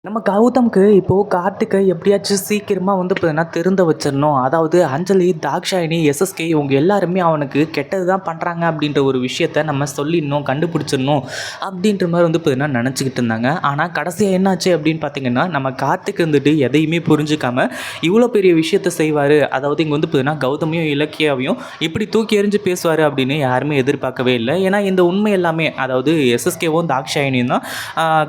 நம்ம கௌதம்க்கு இப்போ கார்த்திகை எப்படியாச்சும் சீக்கிரமா பார்த்தீங்கன்னா திருந்த வச்சிடணும். அதாவது அஞ்சலி, தாக்ஷாயினி, எஸ்எஸ்கே இவங்க எல்லாருமே அவனுக்கு கெட்டது தான் பண்றாங்க அப்படின்ற ஒரு விஷயத்த நம்ம சொல்லிடணும், கண்டுபிடிச்சிடணும் அப்படின்ற மாரி பார்த்தீங்கன்னா நினச்சிக்கிட்டு இருந்தாங்க. ஆனா கடைசியா என்னாச்சு அப்படின்னு பார்த்தீங்கன்னா, நம்ம கார்த்திக் எதையுமே புரிஞ்சுக்காம இவ்வளோ பெரிய விஷயத்த செய்வாரு. அதாவது இங்க பார்த்தீங்கன்னா கௌதமையும், இலக்கியாவையும் இப்படி தூக்கி எறிஞ்சு பேசுவாரு அப்படின்னு யாருமே எதிர்பார்க்கவே இல்ல. ஏன்னா இந்த உண்மை எல்லாமே அதாவது எஸ்எஸ்கேவும், தாக்ஷாயினியும் தான்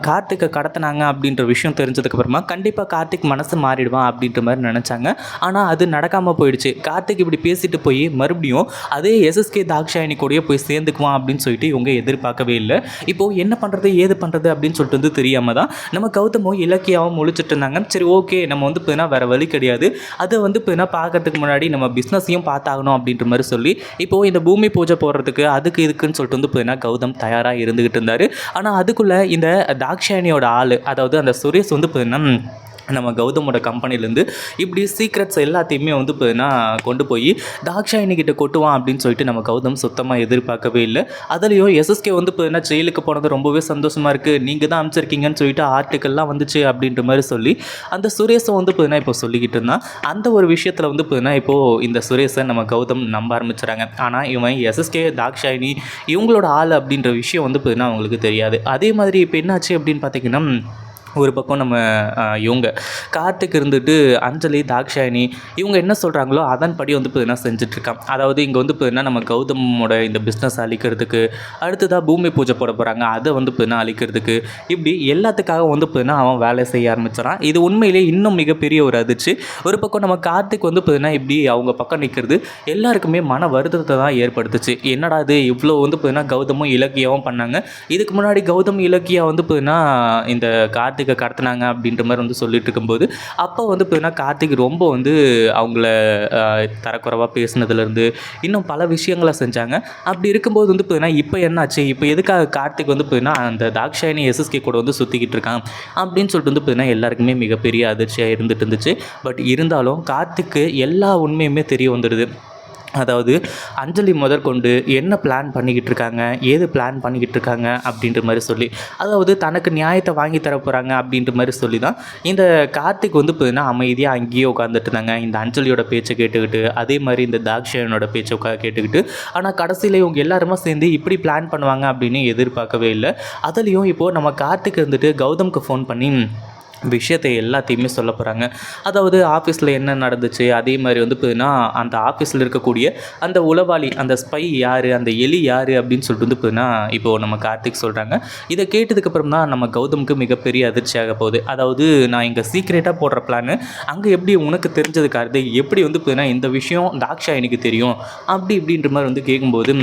கார்த்திக்கை கடத்தினாங்க அப்படின்ற விஷயம் தெரிஞ்சதுக்கப்புறமா கண்டிப்பாக கார்த்திக் மனசு மாறிடுவான் அப்படின்ற மாதிரி நினச்சாங்க. ஆனால் அது நடக்காமல் போயிடுச்சு. கார்த்திக் இப்படி பேசிட்டு போய் மறுபடியும் அதே எஸ்எஸ்கே தாக்ஷாயினி கூடயே போய் சேர்ந்துக்குவான் அப்படின்னு சொல்லிட்டு இவங்க எதிர்பார்க்கவே இல்லை. இப்போது என்ன பண்ணுறது ஏது பண்ணுறது அப்படின்னு சொல்லிட்டு தெரியாமல் தான் நம்ம கௌதமும் இலக்கியாவும் முழிச்சிட்டு இருந்தாங்க. சரி, ஓகே, நம்ம பார்த்தீங்கன்னா வேறு வழி கிடையாது, அதை பார்த்தீங்கன்னா பார்க்கறதுக்கு முன்னாடி நம்ம பிஸ்னஸையும் பார்த்தாகணும் அப்படின்ற மாதிரி சொல்லி இப்போது இந்த பூமி பூஜை போடுறதுக்கு அதுக்கு இதுக்குன்னு சொல்லிட்டு பார்த்தீங்கன்னா கௌதம் தயாராக இருந்துகிட்டு இருந்தார். ஆனால் அதுக்குள்ளே இந்த தாக்ஷாயினியோட ஆள், அதாவது அந்த சுரேஷ் பார்த்தீங்கன்னா நம்ம கௌதமோட கம்பெனிலேருந்து இப்படி சீக்ரெட்ஸ் எல்லாத்தையுமே பார்த்தீங்கன்னா கொண்டு போய் தாக்ஷாயினிக்கிட்ட கொட்டுவான் அப்படின்னு சொல்லிட்டு நம்ம கௌதம் சுத்தமாக எதிர்பார்க்கவே இல்லை. அதுலேயும் எஸ்எஸ்கே பார்த்தீங்கன்னா ஜெயிலுக்கு போனது ரொம்பவே சந்தோஷமாக இருக்குது, நீங்கள் தான் அனுப்பிச்சிருக்கீங்கன்னு சொல்லிட்டு ஆர்டிக்கல்லாம் வந்துச்சு அப்படின்ற மாதிரி சொல்லி அந்த சுரேஷை பார்த்தீங்கன்னா இப்போ சொல்லிக்கிட்டு இருந்தான். அந்த ஒரு விஷயத்தில் பார்த்தீங்கன்னா இப்போது இந்த சுரேஷை நம்ம கௌதம் நம்ப ஆரம்பிச்சுறாங்க. ஆனால் இவன் எஸ்எஸ்கே, தாக்ஷாயினி இவங்களோட ஆள் அப்படின்ற விஷயம் பார்த்தீங்கன்னா அவங்களுக்கு தெரியாது. அதே மாதிரி இப்போ என்னாச்சு அப்படின்னு பார்த்தீங்கன்னா, ஒரு பக்கம் நம்ம இவங்க கார்த்திக் அஞ்சலி, தாக்ஷாயினி இவங்க என்ன சொல்கிறாங்களோ அதன்படி பார்த்தீங்கன்னா செஞ்சிட்ருக்கான். அதாவது இங்கே பார்த்தீங்கன்னா நம்ம கௌதமோட இந்த பிஸ்னஸ் அழிக்கிறதுக்கு, அடுத்ததாக பூமி பூஜை போட போகிறாங்க அதை பார்த்தீங்கன்னா அழிக்கிறதுக்கு, இப்படி எல்லாத்துக்காக பார்த்தீங்கன்னா அவன் வேலை செய்ய ஆரம்பிச்சிடான். இது உண்மையிலே இன்னும் மிகப்பெரிய ஒரு அதிர்ச்சி. ஒரு பக்கம் நம்ம கார்த்திக் பார்த்தீங்கன்னா இப்படி அவங்க பக்கம் நிற்கிறது எல்லாருக்குமே மன வருத்தத்தை தான் ஏற்படுத்துச்சு. என்னடா இது இவ்வளோ பார்த்தீங்கன்னா கௌதமும் இலக்கியாவும் பண்ணாங்க, இதுக்கு முன்னாடி கௌதம் இலக்கியா பார்த்தீங்கன்னா இந்த கார்த்திக் கடத்தினாங்க அப்படின்ற மாதிரி சொல்லிட்டு இருக்கும்போது அப்போ பார்த்தீங்கன்னா கார்த்திக் ரொம்ப அவங்கள தரக்குறைவாக பேசினதுலேருந்து இன்னும் பல விஷயங்களை செஞ்சாங்க. அப்படி இருக்கும்போது பார்த்தீங்கன்னா இப்போ என்னாச்சு, இப்போ எதுக்காக கார்த்திக் பார்த்தீங்கன்னா அந்த தாக்ஷாயினி எஸ்எஸ்கே கூட சுற்றிக்கிட்டு இருக்கான் அப்படின்னு சொல்லிட்டு பார்த்தீங்கன்னா எல்லாருக்குமே மிகப்பெரிய அதிர்ச்சியாக இருந்துட்டு இருந்துச்சு. பட் இருந்தாலும் கார்த்திக்கு எல்லா உண்மையுமே தெரிய வந்துடுது. அதாவது அஞ்சலி முதற்கொண்டு என்ன பிளான் பண்ணிக்கிட்டு இருக்காங்க, ஏது பிளான் பண்ணிக்கிட்டு இருக்காங்க அப்படின்ற மாதிரி சொல்லி, அதாவது தனக்கு நியாயத்தை வாங்கி தர போகிறாங்க அப்படின்ற மாதிரி சொல்லி தான் இந்த கார்த்திக் பார்த்தீங்கன்னா அமைதியாக அங்கேயே உட்காந்துட்டு இருந்தாங்க. இந்த அஞ்சலியோட பேச்சை கேட்டுக்கிட்டு, அதே மாதிரி இந்த தாக்ஷாயனோட பேச்சை கேட்டுக்கிட்டு. ஆனால் கடைசியில் இவங்க எல்லாருமே சேர்ந்து இப்படி பிளான் பண்ணுவாங்க அப்படின்னு எதிர்பார்க்கவே இல்லை. அதுலேயும் இப்போது நம்ம கார்த்திக் கௌதம்க்கு ஃபோன் பண்ணி விஷயத்தை எல்லாத்தையுமே சொல்ல போகிறாங்க. அதாவது ஆஃபீஸில் என்ன நடந்துச்சு, அதே மாதிரி பார்த்தீங்கன்னா அந்த ஆஃபீஸில் இருக்கக்கூடிய அந்த உளவாளி, அந்த ஸ்பை யார், அந்த எலி யார் அப்படின்னு சொல்லிட்டு பார்த்தீங்கன்னா இப்போது நம்ம கார்த்திக் சொல்கிறாங்க. இதை கேட்டதுக்கப்புறம் தான் நம்ம கௌதமுக்கு மிகப்பெரிய அதிர்ச்சியாக போகுது. அதாவது நான் இங்கே சீக்ரெட்டாக போடுற பிளான் அங்கே எப்படி உனக்கு தெரிஞ்சது கார்த்திக், எப்படி பார்த்தீங்கன்னா இந்த விஷயம் தாக்ஷாயினிக்கு தெரியும் அப்படி இப்படின்ற மாதிரி கேட்கும்போது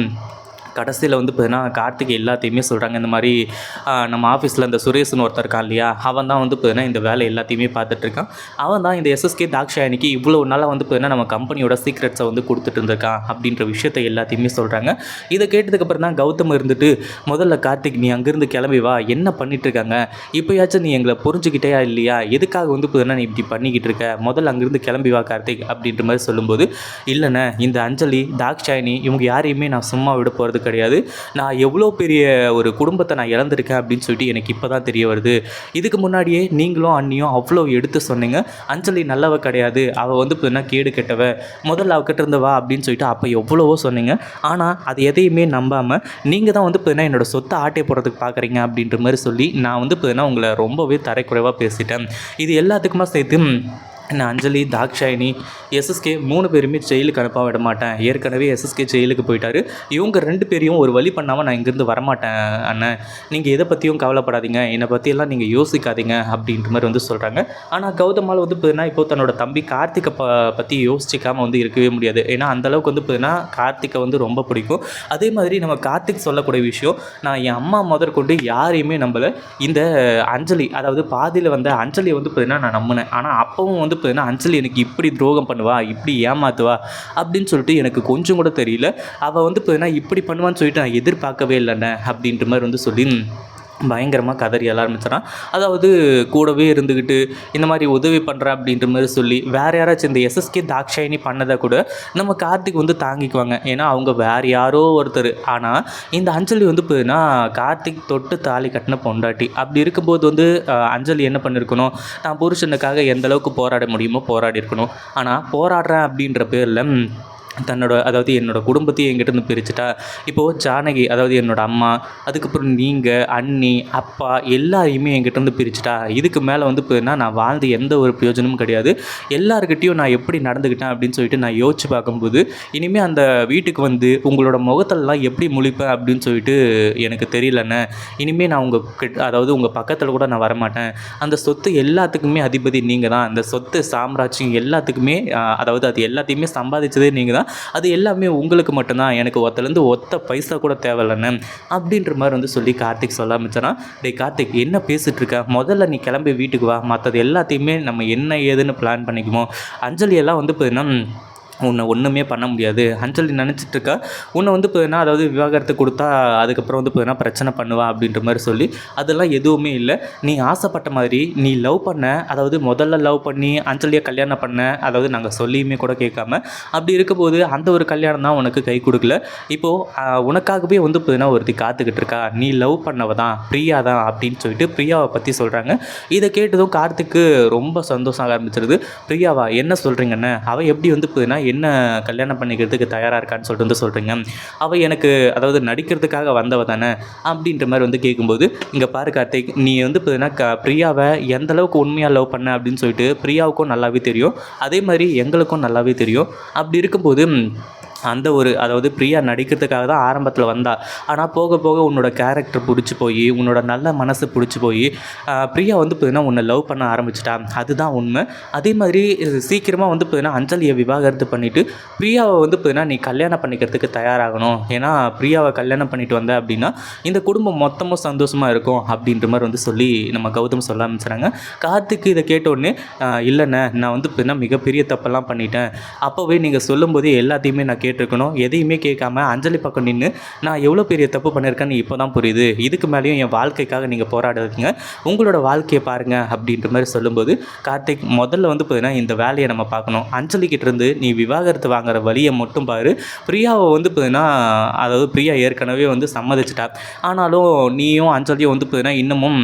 கடைசியில் பார்த்தீங்கன்னா கார்த்திக் எல்லாத்தையுமே சொல்கிறாங்க. இந்த மாதிரி நம்ம ஆஃபீஸில் இந்த சுரேஷ்னு ஒருத்தர் இருக்கான் இல்லையா, அவன் தான் பார்த்தீங்கன்னா இந்த வேலை எல்லாத்தையுமே பார்த்துட்ருக்கான். அவன் தான் இந்த எஸ்எஸ்கே தாக்ஷாயினிக்கு இவ்வளோ நாளாக பார்த்தீங்கன்னா நம்ம கம்பெனியோட சீக்ரெட்ஸை கொடுத்துட்டு இருந்திருக்கான் அப்படின்ற விஷயத்தை எல்லாத்தையுமே சொல்கிறாங்க. இதை கேட்டதுக்கப்புறம் தான் கௌதம் முதல்ல கார்த்திக் நீ அங்கேருந்து கிளம்பி வா, என்ன பண்ணிகிட்ருக்காங்க இப்போயாச்சும் நீ எங்களை புரிஞ்சுக்கிட்டே இல்லையா, எதுக்காக பார்த்தீங்கன்னா நீ இப்படி பண்ணிக்கிட்டு இருக்க, முதல்ல அங்கேருந்து கிளம்பி வா கார்த்திக் அப்படின்ற மாதிரி சொல்லும்போது, இல்லைண்ணே இந்த அஞ்சலி, தாக்ஷாயினி இவங்க யாரையுமே நான் சும்மா விட போகிறது கிடையாது, நான் எவ்வளோ பெரிய ஒரு குடும்பத்தை நான் இழந்திருக்கேன் அப்படின்னு சொல்லிட்டு எனக்கு இப்போ தான் தெரிய வருது. இதுக்கு முன்னாடியே நீங்களும் அண்ணியும் அவ்வளோ எடுத்து சொன்னீங்க, அஞ்சலி நல்லவ கிடையாது, அவள் பார்த்தீங்கன்னா கேடு கெட்டவ, முதல்ல அவகிட்ட இருந்து வா அப்படின்னு சொல்லிட்டு அப்போ எவ்வளவோ சொன்னீங்க. ஆனால் அது எதையுமே நம்பாமல் நீங்கள் தான் பார்த்தீங்கன்னா என்னோட சொத்தை ஆட்டை போடுறதுக்கு பார்க்குறீங்க அப்படின்ற மாதிரி சொல்லி நான் பார்த்தீங்கன்னா உங்களை ரொம்பவே தரைக்குறைவாக பேசிட்டேன். இது எல்லாத்துக்குமா சேர்த்து நான் அஞ்சலி, தாக்ஷாயினி, எஸ்எஸ்கே 3 பேருமே ஜெயிலுக்கு அனுப்ப விட மாட்டேன். ஏற்கனவே எஸ்எஸ்கே ஜெயிலுக்கு போயிட்டார். இவங்க 2 பேரையும் ஒரு வழி பண்ணாமல் நான் இங்கேருந்து வரமாட்டேன் அண்ணன், நீங்கள் எதை பற்றியும் கவலைப்படாதீங்க, என்னை பற்றியெல்லாம் நீங்கள் யோசிக்காதீங்க அப்படின்ற மாதிரி சொல்கிறாங்க. ஆனால் கௌதமால் பார்த்தீங்கன்னா இப்போ தன்னோட தம்பி கார்த்திகை பற்றி யோசிக்காமல் இருக்கவே முடியாது. ஏன்னா அந்தளவுக்கு பார்த்தீங்கன்னா கார்த்திகை ரொம்ப பிடிக்கும். அதே மாதிரி நம்ம கார்த்திக் சொல்லக்கூடிய விஷயம், நான் என் அம்மா முதற்கொண்டு யாரையுமே நம்பலை, இந்த அஞ்சலி அதாவது பாதியில் வந்த அஞ்சலியை பார்த்தீங்கன்னா நான் நம்பினேன். ஆனால் அப்பவும் பார்த்தீங்கன்னா அஞ்சலி எனக்கு இப்படி துரோகம் பண்ணுவா, இப்படி ஏமாத்துவா அப்படின்னு சொல்லிட்டு எனக்கு கொஞ்சம் கூட தெரியல. அவள் பார்த்தீங்கன்னா இப்படி பண்ணுவான்னு சொல்லிட்டு நான் எதிர்பார்க்கவே இல்லைண்ணே அப்படின்ற மாதிரி சொல்லி பயங்கரமாக கதறி எழ ஆரம்பிச்சிடான். அதாவது கூடவே இருந்துக்கிட்டு இந்த மாதிரி உதவி பண்ணுறேன் அப்படின்ற மாதிரி சொல்லி வேறு யாராச்சும் இந்த எஸ்எஸ்கே தாக்ஷாயினி பண்ணதை கூட நம்ம கார்த்திக் வந்து தாங்கிக்குவாங்க. ஏன்னா அவங்க வேறு யாரோ ஒருத்தர். ஆனால் இந்த அஞ்சலி வந்து பார்த்தீங்கன்னா கார்த்திக் தொட்டு தாலி கட்டின பொண்டாட்டி. அப்படி இருக்கும்போது வந்து அஞ்சலி என்ன பண்ணியிருக்கணும், நான் புருஷனுக்காக எந்த அளவுக்கு போராட முடியுமோ போராடி இருக்கணும். ஆனால் போராடுறேன் அப்படின்ற பேரில் அதாவது என்னோடய குடும்பத்தையும் என்கிட்டேருந்து பிரிச்சுட்டா. இப்போது ஜானகி, அதாவது என்னோடய அம்மா, அதுக்கப்புறம் நீங்கள், அண்ணி, அப்பா எல்லாரையுமே என்கிட்டேருந்து பிரிச்சுட்டா. இதுக்கு மேலே வந்து பார்த்தீங்கன்னா நான் வாழ்ந்து எந்த ஒரு பிரயோஜனமும் கிடையாது. எல்லாருக்கிட்டையும் நான் எப்படி நடந்துக்கிட்டேன் அப்படின்னு சொல்லிட்டு நான் யோசிச்சு பார்க்கும்போது, இனிமேல் அந்த வீட்டுக்கு வந்து உங்களோட முகத்தெல்லாம் எப்படி முழிப்பேன் அப்படின்னு சொல்லிட்டு எனக்கு தெரியலண்ணே. இனிமேல் நான் அதாவது உங்கள் பக்கத்தில் கூட நான் வரமாட்டேன். அந்த சொத்து எல்லாத்துக்குமே அதிபதி நீங்கள் தான். அந்த சொத்து சாம்ராஜ்யம் எல்லாத்துக்குமே அதாவது அது எல்லாத்தையுமே சம்பாதிச்சதே நீங்கள் தான். அது எல்லாமே உங்களுக்கு மட்டும்தான். எனக்கு ஒருத்தலேருந்து ஒத்த பைசா கூட தேவையில்லைண்ணே அப்படின்ற மாதிரி வந்து சொல்லி கார்த்திக் சொல்ல ஆரம்பிச்சானா. டேய் கார்த்திக், என்ன பேசிகிட்டு இருக்க? முதல்ல நீ கிளம்பி வீட்டுக்கு வா. மற்றது எல்லாத்தையுமே நம்ம என்ன ஏதுன்னு பிளான் பண்ணிக்குவோம். அஞ்சலியெல்லாம் வந்து பார்த்தீங்கன்னா உன்னை ஒன்றுமே பண்ண முடியாது. அஞ்சலி நினச்சிட்ருக்கா உன்னை வந்து பார்த்தீங்கன்னா அதாவது விவாகரத்து கொடுத்தா அதுக்கப்புறம் வந்து பார்த்தீங்கன்னா பிரச்சனை பண்ணுவா அப்படின்ற மாதிரி சொல்லி, அதெல்லாம் எதுவுமே இல்லை. நீ ஆசைப்பட்ட மாதிரி நீ லவ் பண்ண, அதாவது முதல்ல லவ் பண்ணி அஞ்சலியை கல்யாணம் பண்ண, அதாவது நாங்கள் சொல்லியுமே கூட கேட்காம அப்படி இருக்கும்போது அந்த ஒரு கல்யாணம் தான் உனக்கு கை கொடுக்கல. இப்போது உனக்காகவே வந்து பார்த்தீங்கன்னா ஒருத்தி காத்துக்கிட்டு இருக்கா. நீ லவ் பண்ணவ தான் பிரியா தான் அப்படின்னு சொல்லிட்டு பிரியாவை பற்றி சொல்கிறாங்க. இதை கேட்டதும் கார்த்திக்கு ரொம்ப சந்தோஷம் ஆரம்பிச்சிருது. பிரியாவா, என்ன சொல்கிறீங்கன்னு? அவள் எப்படி வந்து பார்த்தீங்கன்னா என்ன கல்யாணம் பண்ணிக்கிறதுக்கு தயாராக இருக்கான்னு சொல்லிட்டு வந்து சொல்கிறீங்க? அவள் எனக்கு அதாவது நடிக்கிறதுக்காக வந்தவ தானே அப்படின்ற மாதிரி வந்து கேட்கும்போது, இங்கே பாரு கார்த்திக், நீ வந்து பார்த்தீங்கன்னா பிரியாவை எந்த அளவுக்கு உண்மையாக லவ் பண்ண அப்படின்னு சொல்லிட்டு பிரியாவுக்கும் நல்லாவே தெரியும். அதே மாதிரி எங்களுக்கும் நல்லாவே தெரியும். அப்படி இருக்கும்போது அந்த ஒரு அதாவது பிரியா நடிக்கிறதுக்காக தான் ஆரம்பத்தில் வந்தா. ஆனால் போக போக உன்னோட கேரக்டர் பிடிச்சி போய், உன்னோட நல்ல மனசு பிடிச்சி போய் பிரியா வந்து பார்த்தீங்கன்னா உன்னை லவ் பண்ண ஆரம்பிச்சிட்டா. அதுதான் உண்மை. அதே மாதிரி சீக்கிரமாக வந்து பார்த்தீங்கன்னா அஞ்சலியை விவாகரத்து பண்ணிவிட்டு பிரியாவை வந்து பார்த்தீங்கன்னா நீ கல்யாணம் பண்ணிக்கிறதுக்கு தயாராகணும். ஏன்னா பிரியாவை கல்யாணம் பண்ணிட்டு வந்த அப்படின்னா இந்த குடும்பம் மொத்தமும் சந்தோஷமாக இருக்கும் அப்படின்ற மாதிரி வந்து சொல்லி நம்ம கௌதம் சொல்ல ஆரம்பிச்சுறாங்க. கார்த்திக் இதை கேட்டோடனே இல்லைண்ணே, நான் வந்து பார்த்தீங்கன்னா மிகப்பெரிய தப்பெல்லாம் பண்ணிட்டேன். அப்போவே நீங்கள் சொல்லும்போதே எல்லாத்தையுமே நான் கேட்டிருக்கணும். எதையுமே கேட்காம அஞ்சலி பக்கம் நின்று நான் எவ்வளோ பெரிய தப்பு பண்ணியிருக்கேன்னு இப்போ தான் புரியுது. இதுக்கு மேலேயும் என் வாழ்க்கைக்காக நீங்கள் போராடுறீங்க, உங்களோட வாழ்க்கையை பாருங்கள் அப்படின்ற மாதிரி சொல்லும்போது, கார்த்திக் முதல்ல வந்து பார்த்தீங்கன்னா இந்த வேலையை நம்ம பார்க்கணும். அஞ்சலிக்கிட்டேருந்து நீ விவாகரத்து வாங்குற வழியை மட்டும் பாரு. பிரியாவை வந்து பார்த்தீங்கன்னா அதாவது பிரியா ஏற்கனவே வந்து சம்மதிச்சிட்டா. ஆனாலும் நீயும் அஞ்சலியும் வந்து பார்த்தீங்கன்னா இன்னமும்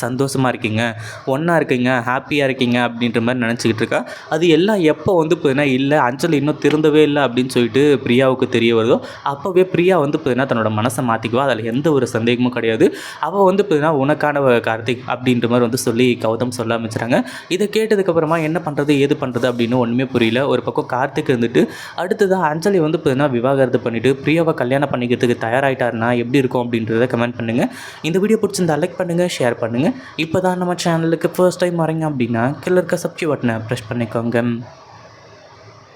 சந்தோஷமாக இருக்கீங்க, ஒன்றா இருக்கீங்க, ஹாப்பியாக இருக்கீங்க அப்படின்ற மாதிரி நினச்சிக்கிட்டு இருக்கா. அது எல்லாம் எப்போ வந்து பார்த்தீங்கன்னா இல்லை அஞ்சலி இன்னும் திருந்தவே இல்லை அப்படின்னு சொல்லிட்டு பிரியாவுக்கு தெரிய வருதோ அப்போவே பிரியா வந்து பார்த்தீங்கன்னா தன்னோட மனசை மாற்றிக்குவா. அதில் எந்த ஒரு சந்தேகமும் கிடையாது. அவள் வந்து பார்த்தீங்கன்னா உனக்கான கார்த்திக் அப்படின்ற மாதிரி வந்து சொல்லி கௌதம் சொல்ல ஆரம்பிச்சுறாங்க. இதை கேட்டதுக்கப்புறமா என்ன பண்ணுறது ஏது பண்ணுறது அப்படின்னு ஒன்றுமே புரியல. ஒரு பக்கம் கார்த்திக் இருந்துட்டு அடுத்ததாக அஞ்சலி வந்து பார்த்தீங்கன்னா விவாகரத்து பண்ணிவிட்டு பிரியாவை கல்யாணம் பண்ணிக்கிறதுக்கு தயாராகிட்டாருன்னா எப்படி இருக்கும் அப்படின்றத கமெண்ட் பண்ணுங்கள். இந்த வீடியோ பிடிச்சிருந்தா லைக் பண்ணுங்கள், ஷேர் பண்ணுங்கள். இப்போ தான் நம்ம சேனலுக்கு ஃபர்ஸ்ட் டைம் வரீங்க அப்படின்னா கீழே இருக்க சப்ஸ்கிரைப் பட்டனை ப்ரெஸ் பண்ணிக்கோங்க.